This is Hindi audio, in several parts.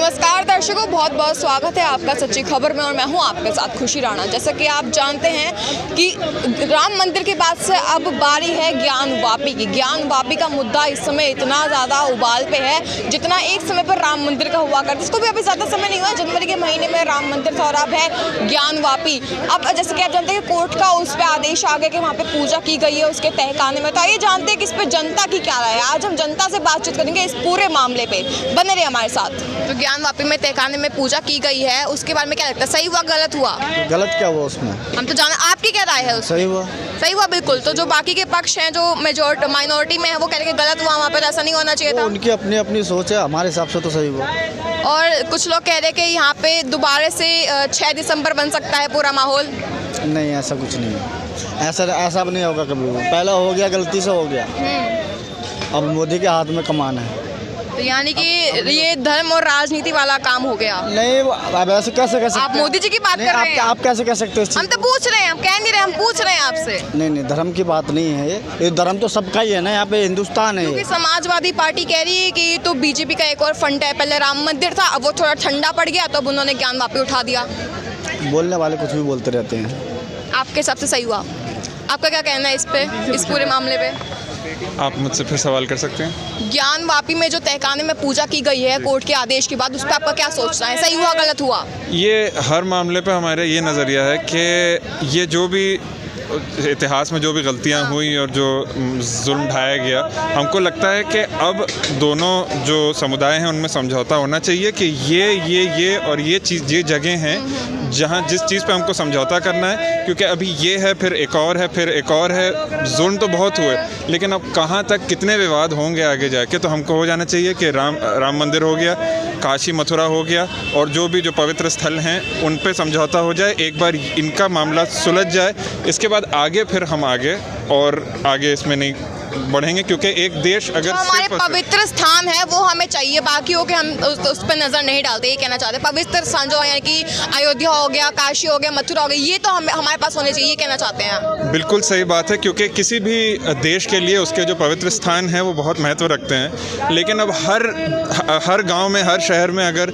नमस्कार दर्शकों, बहुत बहुत स्वागत है आपका सच्ची खबर में और मैं हूं आपके साथ खुशी राणा। जैसा कि आप जानते हैं कि राम मंदिर के बाद से अब बारी है ज्ञान वापी की। ज्ञान वापी का मुद्दा इस समय इतना ज़्यादा उबाल पे है जितना एक समय पर राम मंदिर का हुआ करता। इसको भी अभी ज़्यादा समय नहीं हुआ, जनवरी के महीने में राम मंदिर था और अब है ज्ञान वापी। अब जैसे कि आप जानते हैं कि कोर्ट का उस पर आदेश आ गया कि वहाँ पर पूजा की गई है उसके तहखाने में। तो आइए जानते हैं कि इस पर जनता की क्या राय है। आज हम जनता से बातचीत करेंगे इस पूरे मामले पर, बने रहिए हमारे साथ। तो ज्ञान वापी में तहखाने में पूजा की गई है, उसके बारे में क्या लगता है, सही हुआ गलत हुआ? गलत क्या हुआ उसमें? हम तो जाना, आपकी क्या राय है? सही हुआ। सही हुआ बिल्कुल। तो जो बाकी के पक्ष हैं जो माइनॉरिटी में है वो कह रहे हैं कि गलत हुआ, वहाँ पर ऐसा नहीं होना चाहिए था। उनकी अपनी अपनी सोच है, हमारे हिसाब से तो सही हुआ। और कुछ लोग कह रहे हैं कि यहाँ पे दोबारा से 6 दिसंबर बन सकता है पूरा माहौल। नहीं, ऐसा कुछ नहीं है। ऐसा नहीं होगा कभी। पहला हो गया, गलती से हो गया, अब मोदी के हाथ में कमान है। तो यानी कि ये धर्म और राजनीति वाला काम हो गया। नहीं, अब ऐसे कैसे कह सकते आप मोदी जी की बात कर रहे हैं? आप कैसे कह सकते हैं? हम तो पूछ रहे हैं, हम कह नहीं रहे, हम पूछ रहे हैं आपसे। नहीं, धर्म की बात नहीं है ये धर्म तो सबका ही है ना, यहाँ पे हिंदुस्तान है। क्योंकि समाजवादी पार्टी कह रही है कि ये तो बीजेपी का एक और फंड है। पहले राम मंदिर था, अब वो थोड़ा ठंडा पड़ गया तो अब उन्होंने ज्ञान वापी उठा दिया। बोलने वाले कुछ भी बोलते रहते हैं। आपके हिसाब से सही हुआ? आपका क्या कहना है इस पे, इस पूरे मामले पे? आप मुझसे फिर सवाल कर सकते हैं। ज्ञान वापी में जो तहखाने में पूजा की गई है कोर्ट के आदेश के बाद, उस पर आपका क्या सोचना है, सही हुआ गलत हुआ? ये हर मामले पे हमारा ये नज़रिया है कि ये जो भी इतिहास में जो भी गलतियां हुई और जो जुल्म ढाया गया, हमको लगता है कि अब दोनों जो समुदाय हैं उनमें समझौता होना चाहिए कि ये और ये चीज़, ये जगह हैं जहाँ जिस चीज़ पे हमको समझौता करना है। क्योंकि अभी ये है, फिर एक और है, फिर एक और है। जुल्म तो बहुत हुए, लेकिन अब कहाँ तक कितने विवाद होंगे आगे जाके। तो हमको हो जाना चाहिए कि राम मंदिर हो गया, काशी मथुरा हो गया, और जो भी जो पवित्र स्थल हैं उन पे समझौता हो जाए। एक बार इनका मामला सुलझ जाए, इसके बाद आगे फिर हम आगे इसमें नहीं बढ़ेंगे। क्योंकि एक देश अगर हमारे पवित्र स्थान है वो हमें चाहिए, बाकी हो कि हम उस पर नज़र नहीं डालते, ये कहना चाहते हैं। पवित्र स्थान जो यानी कि अयोध्या हो गया, काशी हो गया, मथुरा हो गया, ये तो हमारे पास होने चाहिए, ये कहना चाहते हैं। बिल्कुल सही बात है, क्योंकि किसी भी देश के लिए उसके जो पवित्र स्थान हैं वो बहुत महत्व रखते हैं। लेकिन अब हर गाँव में, हर शहर में अगर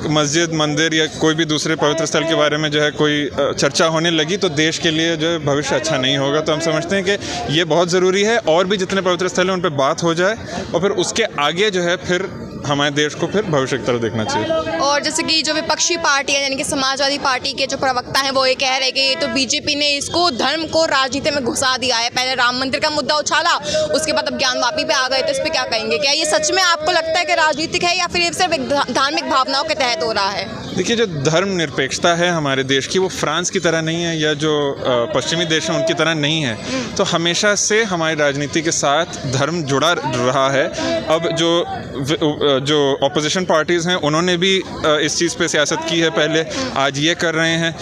मस्जिद, मंदिर या कोई भी दूसरे पवित्र स्थल के बारे में जो है कोई चर्चा होने लगी तो देश के लिए जो है भविष्य अच्छा नहीं होगा। तो हम समझते हैं कि ये बहुत ज़रूरी है और भी जितने पवित्र स्थल हैं उन पर बात हो जाए, और फिर उसके आगे जो है फिर हमारे देश को फिर भविष्य की तरफ देखना चाहिए। और जैसे कि जो विपक्षी पार्टी है यानी कि समाजवादी पार्टी के जो प्रवक्ता हैं वो ये कह रहे हैं कि ये तो बीजेपी ने इसको धर्म को राजनीति में घुसा दिया है। पहले राम मंदिर का मुद्दा उछाला, उसके बाद अब ज्ञान वापी पे आ गए, तो इस पर क्या कहेंगे? क्या ये सच में आपको लगता है कि राजनीतिक है या फिर ये सिर्फ एक धार्मिक भावनाओं के तहत हो रहा है? देखिए, जो धर्म निरपेक्षता है हमारे देश की, वो फ्रांस की तरह नहीं है या जो पश्चिमी देश हैं उनकी तरह नहीं है। तो हमेशा से हमारी राजनीति के साथ धर्म जुड़ा रहा है। अब जो ऑपोजिशन पार्टीज़ हैं उन्होंने भी इस चीज़ पे सियासत की है पहले, आज ये कर रहे हैं।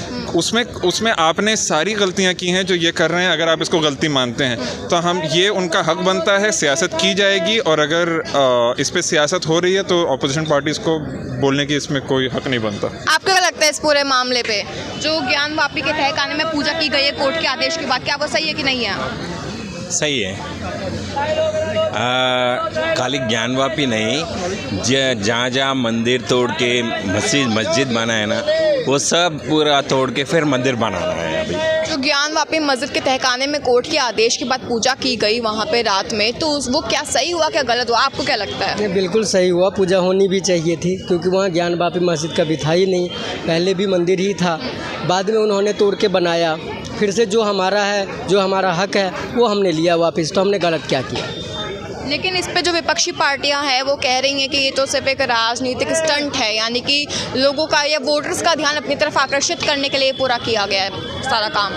उसमें आपने सारी गलतियां की हैं जो ये कर रहे हैं। अगर आप इसको गलती मानते हैं तो ये उनका हक बनता है, सियासत की जाएगी। और अगर इस पे सियासत हो रही है तो ऑपोजिशन पार्टीज़ को बोलने की इसमें कोई हक नहीं बनता। आपको क्या लगता है इस पूरे मामले पे, जो ज्ञान वापी के तहखाने में पूजा की गई है कोर्ट के आदेश के बाद, क्या वो सही है कि नहीं है? सही है। खाली ज्ञान वापी नहीं, जहाँ मंदिर तोड़ के मस्जिद बना है ना, वो सब पूरा तोड़ के फिर मंदिर बनाना है। अभी जो ज्ञान वापी मस्जिद के तहखाने में कोर्ट के आदेश के बाद पूजा की गई वहाँ पे रात में, तो वो क्या सही हुआ क्या गलत हुआ, आपको क्या लगता है? बिल्कुल सही हुआ, पूजा होनी भी चाहिए थी, क्योंकि वहाँ ज्ञान वापी मस्जिद कभी था ही नहीं, पहले भी मंदिर ही था, बाद में उन्होंने तोड़ के बनाया। फिर से जो हमारा है, जो हमारा हक है, वो हमने लिया वापस, तो हमने गलत क्या किया? लेकिन इस पे जो विपक्षी पार्टियां हैं वो कह रही हैं कि ये तो सिर्फ एक राजनीतिक स्टंट है, यानी कि लोगों का या वोटर्स का ध्यान अपनी तरफ आकर्षित करने के लिए पूरा किया गया है सारा काम।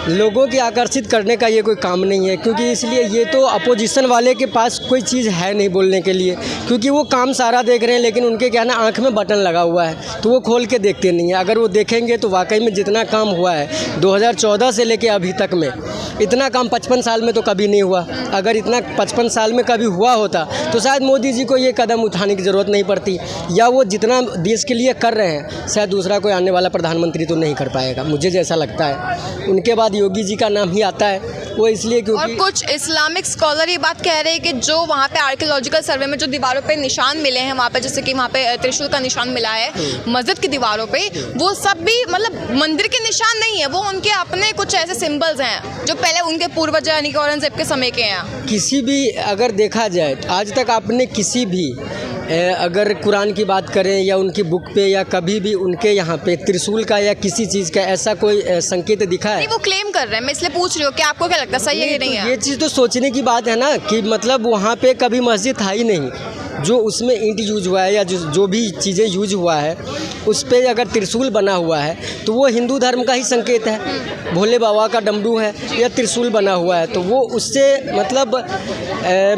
लोगों की आकर्षित करने का ये कोई काम नहीं है, क्योंकि इसलिए ये तो अपोजिशन वाले के पास कोई चीज़ है नहीं बोलने के लिए, क्योंकि वो काम सारा देख रहे हैं, लेकिन उनके क्या ना आँख में बटन लगा हुआ है तो वो खोल के देखते नहीं है। अगर वो देखेंगे तो वाकई में जितना काम हुआ है 2014 से लेके अभी तक में, इतना काम 55 साल में तो कभी नहीं हुआ। अगर इतना 55 साल में कभी हुआ होता तो शायद मोदी जी को ये कदम उठाने की ज़रूरत नहीं पड़ती, या वो जितना देश के लिए कर रहे हैं शायद दूसरा कोई आने वाला प्रधानमंत्री तो नहीं कर पाएगा, मुझे जैसा लगता है। उनके बाद योगी जी का नाम ही आता है, वो इसलिए और क्योंकि कुछ इस्लामिक स्कॉलर ये बात कह रहे हैं कि जो वहाँ पे आर्कियोलॉजिकल सर्वे में जो दीवारों पे निशान मिले हैं वहाँ पे, जैसे कि वहाँ पे त्रिशूल का निशान मिला है मस्जिद की दीवारों पे, वो सब भी मतलब मंदिर के निशान नहीं है, वो उनके अपने कुछ ऐसे सिंबल्स हैं जो पहले उनके पूर्वज यानी कि औरंगजेब के समय के हैं। किसी भी अगर देखा जाए तो आज तक आपने किसी भी अगर कुरान की बात करें या उनकी बुक पे या कभी भी उनके यहाँ पे त्रिशूल का या किसी चीज़ का ऐसा कोई संकेत दिखा है? नहीं, वो क्लेम कर रहे हैं, मैं इसलिए पूछ रही हूँ कि आपको क्या लगता है सही है कि नहीं है? ये चीज़ तो सोचने की बात है ना कि मतलब वहाँ पे कभी मस्जिद था ही नहीं, जो उसमें ईंट यूज हुआ है या जो भी चीज़ें यूज हुआ है उस पर अगर त्रिशूल बना हुआ है तो वो हिंदू धर्म का ही संकेत है। भोले बाबा का डमरू है या त्रिशूल बना हुआ है तो वो उससे मतलब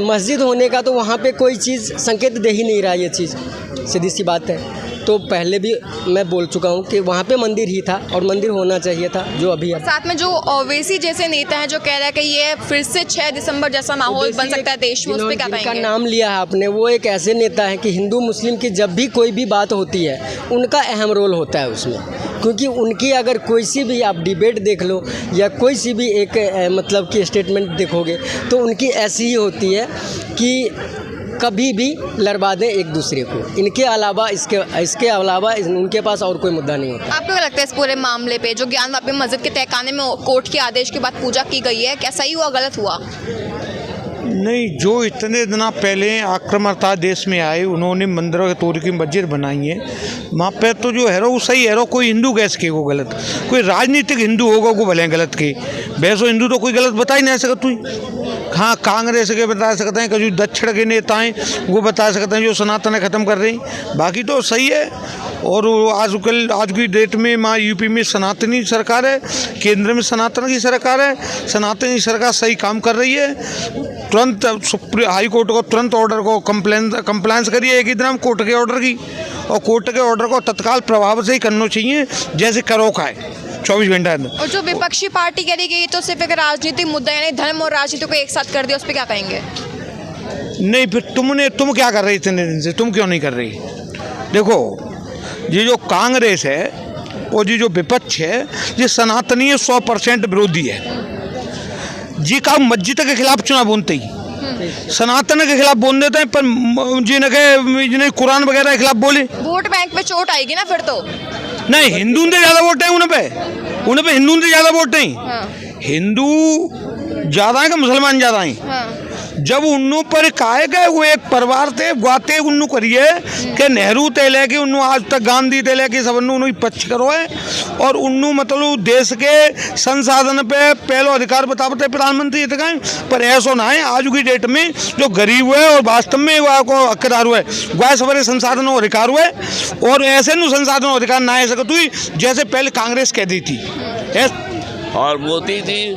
मस्जिद होने का तो वहाँ पे कोई चीज़ संकेत दे ही नहीं रहा, ये चीज़ सीधी सी बात है। तो पहले भी मैं बोल चुका हूँ कि वहाँ पे मंदिर ही था और मंदिर होना चाहिए था जो अभी है। साथ में जो ओवैसी जैसे नेता हैं जो कह रहे हैं कि ये फिर से 6 दिसंबर जैसा माहौल बन सकता है देश में, उस पर क्या जिनका कहेंगे? नाम लिया है आपने, वो एक ऐसे नेता हैं कि हिंदू मुस्लिम की जब भी कोई भी बात होती है उनका अहम रोल होता है उसमें, क्योंकि उनकी अगर कोई सी भी आप डिबेट देख लो या कोई सी भी एक मतलब कि स्टेटमेंट देखोगे तो उनकी ऐसी ही होती है कि कभी भी लड़वा दें एक दूसरे को, इनके अलावा इसके अलावा उनके पास और कोई मुद्दा नहीं होता। आपको क्या लगता है इस पूरे मामले पे जो ज्ञानवापी मस्जिद के तहखाने में कोर्ट के आदेश के बाद पूजा की गई है, क्या सही हुआ गलत हुआ? नहीं, जो इतने दिन पहले आक्रमणता देश में आए उन्होंने मंदिरों के तोड़ की मस्जिद बनाई है, वहाँ पे तो जो है वो सही है, कोई हिंदू गैस के को गलत, कोई राजनीतिक हिंदू होगा वो भले गलत के वैसे हिंदू तो कोई गलत बता ही नहीं सकता तू। हाँ, कांग्रेस के बता सकते हैं, जो दक्षिण के नेता हैं वो बता सकते हैं जो सनातन ख़त्म कर रहे हैं, बाकी तो सही है। और आज की डेट में वहाँ यूपी में सनातनी सरकार है, केंद्र में सनातन की सरकार है, सनातनी सरकार सही काम कर रही है। तुरंत हाई कोर्ट को तुरंत ऑर्डर को कंप्लायंस करिए एक ही दिन कोर्ट के ऑर्डर की, और कोर्ट के ऑर्डर को तत्काल प्रभाव से ही करना चाहिए जैसे करोखा है 24 घंटा। और जो विपक्षी पार्टी कह रही है तो सिर्फ एक राजनीतिक मुद्दा यानी धर्म और राजनीति को एक साथ कर दिया, उस पर क्या कहेंगे? नहीं, फिर तुम क्या कर रही इतने दिन से, तुम क्यों नहीं कर रही? देखो, ये जो कांग्रेस है और ये जो विपक्ष है ये सनातनी 100% विरोधी है। जी का मस्जिद के खिलाफ चुनाव बोलते ही सनातन के खिलाफ बोल देते हैं, पर जिन्हें कुरान वगैरह के खिलाफ बोले वोट बैंक पे चोट आएगी ना फिर तो। नहीं, हिंदू से ज़्यादा वोट है उन पे हिंदू से ज़्यादा वोट नहीं। हिंदू ज़्यादा है कि मुसलमान ज़्यादा हैं? जब उन्नू पर काहे गए वो एक परिवार थे गुआते उन्नू करिए कि नेहरू ते लेके उन्नू आज तक गांधी ते लेके सब उन्नू पक्ष करो है, और उन्नू मतलब देश के संसाधन पे पहलो अधिकार बताते प्रधानमंत्री तक, पर ऐसा ना है आज की डेट में जो गरीब है और वास्तव में को हकदार हुए वह सवरे संसाधनों अधिकार हुए, और ऐसे नु संसाधनों अधिकार ना है सकत हुई जैसे पहले कांग्रेस कह दी थी। और मोदी जी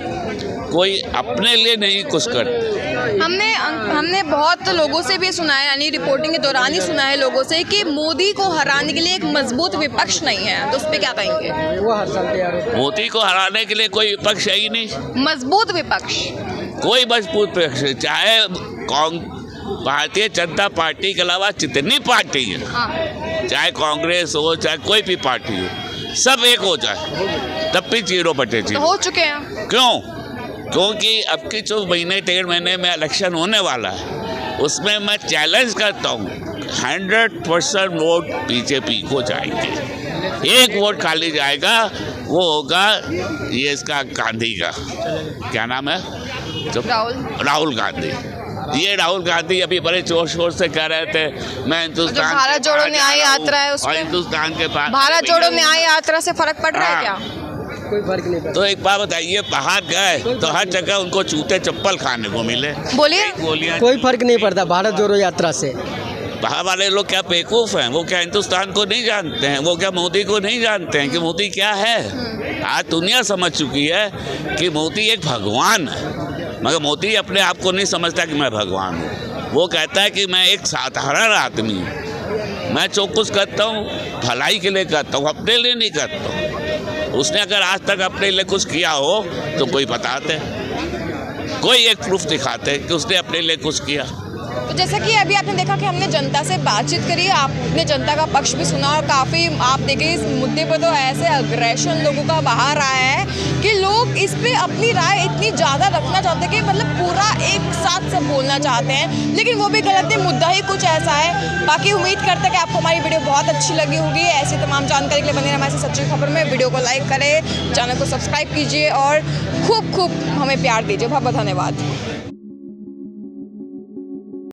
कोई अपने लिए नहीं कुछ करते। हमने बहुत लोगों से भी सुना है, यानी रिपोर्टिंग के दौरान ही सुना है लोगों से कि मोदी को हराने के लिए एक मजबूत विपक्ष नहीं है, तो उस पर क्या कहेंगे? वो हर साल तैयार होता है। मोदी को हराने के लिए कोई विपक्ष है ही नहीं, मजबूत विपक्ष, कोई मजबूत विपक्ष, चाहे भारतीय जनता पार्टी के अलावा जितनी पार्टी है, चाहे कांग्रेस हो चाहे कोई भी पार्टी हो, सब एक हो जाए तब भी 0/0 हो चुके हैं। क्यों? क्योंकि अब की जो महीने 1.5 महीने में इलेक्शन होने वाला है उसमें मैं चैलेंज करता हूँ 100% वोट बीजेपी को जाएंगे, एक वोट खाली जाएगा, वो होगा ये इसका गांधी का क्या नाम है, राहुल गांधी। ये राहुल गांधी अभी बड़े जोर शोर से कह रहे थे मैं हिंदुस्तान, भारत जोड़ो न्याय यात्रा है उसमें, हिंदुस्तान के पास भारत जोड़ो न्याय यात्रा से फर्क पड़ रहा है क्या? कोई फर्क नहीं पड़ता। तो एक बात बताइए, बाहर गए तो हर जगह उनको जूते चप्पल खाने को मिले, बोलिए कोई फर्क नहीं पड़ता भारत जोड़ो यात्रा से। बाहर वाले लोग क्या बेवकूफ़ हैं, वो क्या हिंदुस्तान को नहीं जानते हैं, वो क्या मोदी को नहीं जानते हैं कि मोदी क्या है? आज दुनिया समझ चुकी है कि मोदी एक भगवान है, मगर मोदी अपने आप को नहीं समझता कि मैं भगवान हूँ। वो कहता है कि मैं एक साधारण आदमी हूँ, मैं जो कुछ करता हूँ भलाई के लिए करता हूँ, अपने लिए नहीं करता हूँ। उसने अगर आज तक अपने लिए कुछ किया हो तो कोई बताते, कोई एक प्रूफ दिखाते कि उसने अपने लिए कुछ किया। जैसा कि अभी आपने देखा कि हमने जनता से बातचीत करी, आपने जनता का पक्ष भी सुना और काफ़ी आप देखें इस मुद्दे पर तो ऐसे अग्रेशन लोगों का बाहर आया है कि लोग इस पे अपनी राय इतनी ज़्यादा रखना चाहते हैं कि मतलब पूरा एक साथ सब बोलना चाहते हैं, लेकिन वो भी गलत है, मुद्दा ही कुछ ऐसा है। बाकी उम्मीद करते हैं कि आपको हमारी वीडियो बहुत अच्छी लगी होगी। ऐसी तमाम जानकारी के लिए बने रहिए हमारे साथ सच्ची खबर में। वीडियो को लाइक करें, चैनल को सब्सक्राइब कीजिए और खूब खूब हमें प्यार दीजिए। बहुत बहुत धन्यवाद।